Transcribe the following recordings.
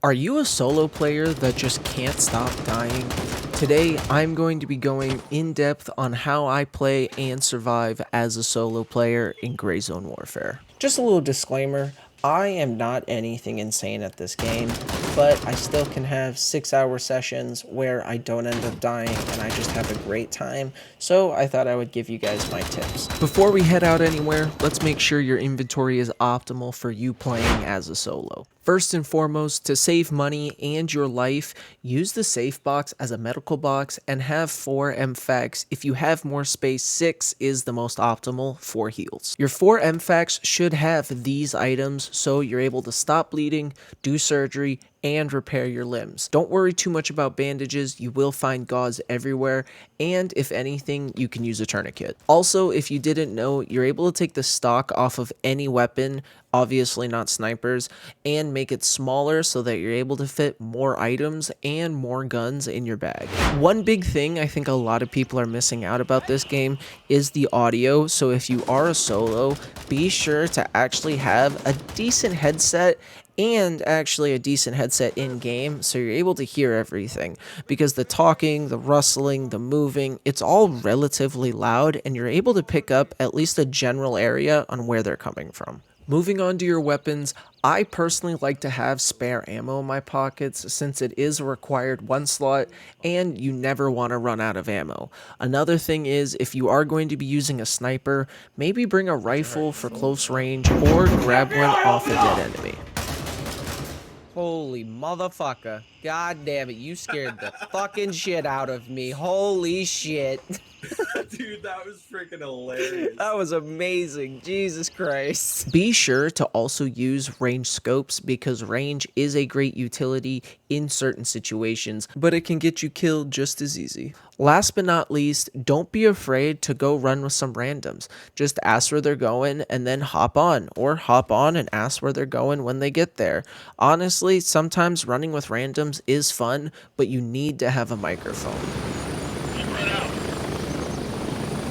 Are you a solo player that just can't stop dying? Today, I'm going to be going in depth on how I play and survive as a solo player in Gray Zone Warfare. Just a little disclaimer, I am not anything insane at this game, but I still can have 6-hour sessions where I don't end up dying and I just have a great time, so I thought I would give you guys my tips. Before we head out anywhere, let's make sure your inventory is optimal for you playing as a solo. First and foremost, to save money and your life, use the safe box as a medical box and have 4 MFACs. If you have more space, 6 is the most optimal for heals. Your 4 MFACs should have these items so you're able to stop bleeding, do surgery, and repair your limbs. Don't worry too much about bandages, you will find gauze everywhere, and if anything, you can use a tourniquet. Also, if you didn't know, you're able to take the stock off of any weapon, obviously not snipers, and make it smaller so that you're able to fit more items and more guns in your bag. One big thing I think a lot of people are missing out about this game is the audio, so if you are a solo, be sure to actually have a decent headset and actually a decent headset in game so you're able to hear everything, because the talking, the rustling, the moving, it's all relatively loud and you're able to pick up at least a general area on where they're coming from. Moving on to your weapons, I personally like to have spare ammo in my pockets since it is a required 1 slot and you never want to run out of ammo. Another thing is, if you are going to be using a sniper, maybe bring a rifle for close range or grab one off a dead enemy. Holy motherfucker. God damn it, you scared the fucking shit out of me. Holy shit. Dude, that was freaking hilarious. That was amazing. Jesus Christ. Be sure to also use range scopes because range is a great utility in certain situations, but it can get you killed just as easy. Last but not least, don't be afraid to go run with some randoms. Just ask where they're going and then hop on, or hop on and ask where they're going when they get there. Honestly, sometimes running with randoms is fun, but you need to have a microphone.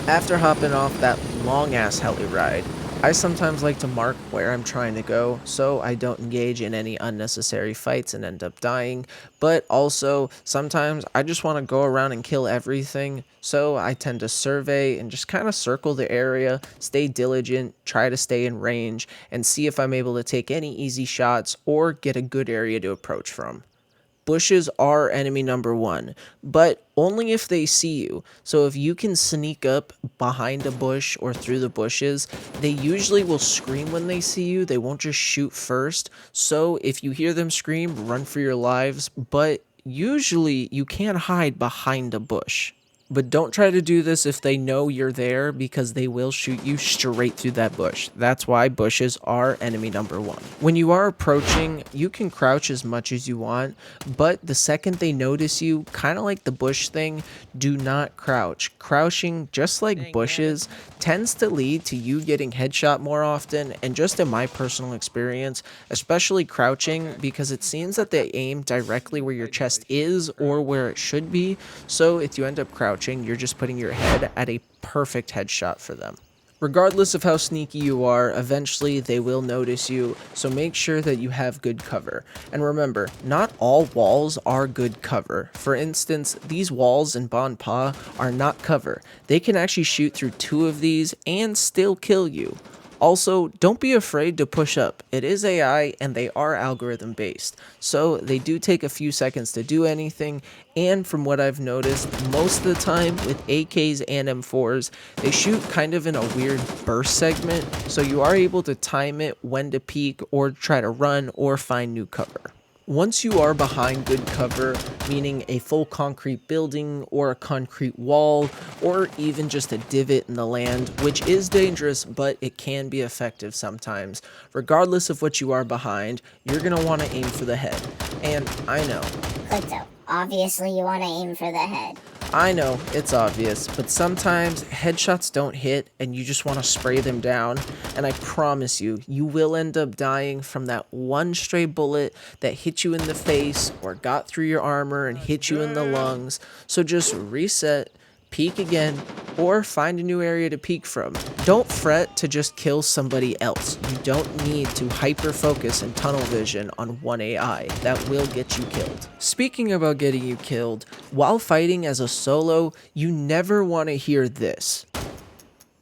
After hopping off that long-ass heli ride, I sometimes like to mark where I'm trying to go so I don't engage in any unnecessary fights and end up dying, but also sometimes I just want to go around and kill everything, so I tend to survey and just kind of circle the area, stay diligent, try to stay in range, and see if I'm able to take any easy shots or get a good area to approach from. Bushes are enemy number 1, but only if they see you. So if you can sneak up behind a bush or through the bushes, they usually will scream when they see you. They won't just shoot first. So if you hear them scream, run for your lives, but usually you can't hide behind a bush. But don't try to do this if they know you're there, because they will shoot you straight through that bush. That's why bushes are enemy number 1. When you are approaching, you can crouch as much as you want, but the second they notice you, kind of like the bush thing, do not crouch. Crouching, just like bushes, tends to lead to you getting headshot more often, and just in my personal experience, especially crouching, because it seems that they aim directly where your chest is or where it should be, so if you end up crouching, you're just putting your head at a perfect headshot for them. Regardless of how sneaky you are, eventually they will notice you, so make sure that you have good cover. And remember, not all walls are good cover. For instance, these walls in Bon Pa are not cover. They can actually shoot through 2 of these and still kill you. Also, don't be afraid to push up. It is AI and they are algorithm based, so they do take a few seconds to do anything, and from what I've noticed, most of the time with AKs and M4s, they shoot kind of in a weird burst segment, so you are able to time it when to peek or try to run or find new cover. Once you are behind good cover, meaning a full concrete building or a concrete wall or even just a divot in the land, which is dangerous but it can be effective sometimes, regardless of what you are behind, you're going to want to aim for the head. And I know. Crypto, obviously you want to aim for the head. I know, it's obvious, but sometimes headshots don't hit and you just want to spray them down, and I promise you, you will end up dying from that one stray bullet that hit you in the face or got through your armor and hit you in the lungs. So just reset, peek again, or find a new area to peek from. Don't fret to just kill somebody else. You don't need to hyper focus and tunnel vision on one AI. That will get you killed. Speaking about getting you killed, while fighting as a solo, you never want to hear this.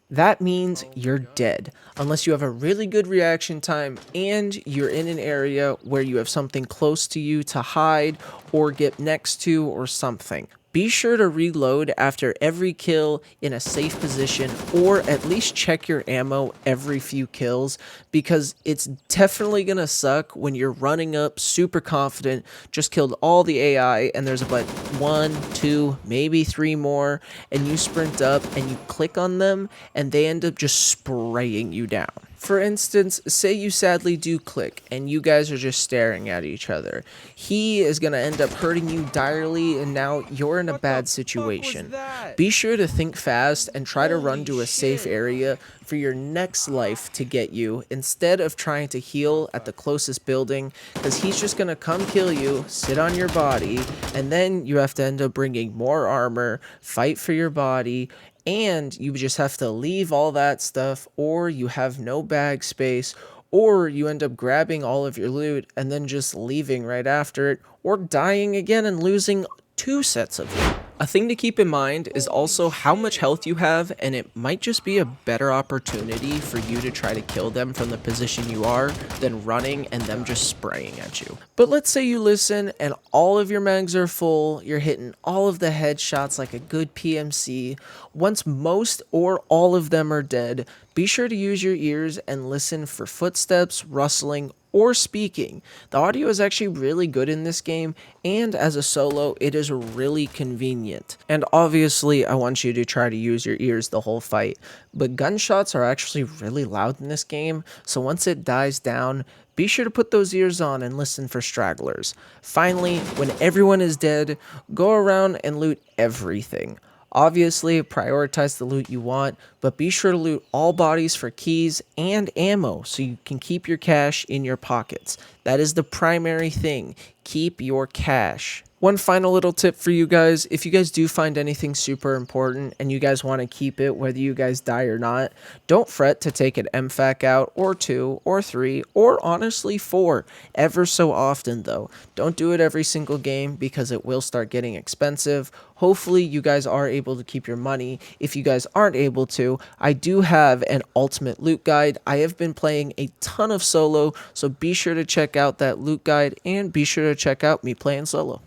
That means you're dead, unless you have a really good reaction time and you're in an area where you have something close to you to hide or get next to or something. Be sure to reload after every kill in a safe position, or at least check your ammo every few kills, because it's definitely gonna suck when you're running up super confident, just killed all the AI, and there's about 1, 2, maybe 3 more, and you sprint up and you click on them and they end up just spraying you down. For instance, say you sadly do click and you guys are just staring at each other. He is going to end up hurting you direly, and now you're in a bad situation. Be sure to think fast and try to run to a safe area for your next life to get you, instead of trying to heal at the closest building, because he's just going to come kill you, sit on your body, and then you have to end up bringing more armor, fight for your body, and you just have to leave all that stuff, or you have no bag space, or you end up grabbing all of your loot and then just leaving right after it, or dying again and losing 2 sets of loot. A thing to keep in mind is also how much health you have, and it might just be a better opportunity for you to try to kill them from the position you are than running and them just spraying at you. But let's say you listen and all of your mags are full, you're hitting all of the headshots like a good PMC. Once most or all of them are dead, be sure to use your ears and listen for footsteps, rustling, or speaking. The audio is actually really good in this game, and as a solo, it is really convenient. And obviously, I want you to try to use your ears the whole fight, but gunshots are actually really loud in this game, so once it dies down, be sure to put those ears on and listen for stragglers. Finally, when everyone is dead, go around and loot everything. Obviously, prioritize the loot you want, but be sure to loot all bodies for keys and ammo so you can keep your cash in your pockets. That is the primary thing. Keep your cash. One final little tip for you guys: if you guys do find anything super important and you guys want to keep it whether you guys die or not, don't fret to take an MFAC out, or 2, or 3, or honestly 4, ever so often though. Don't do it every single game because it will start getting expensive. Hopefully you guys are able to keep your money. If you guys aren't able to, I do have an ultimate loot guide. I have been playing a ton of solo, so be sure to check out that loot guide and be sure to check out me playing solo.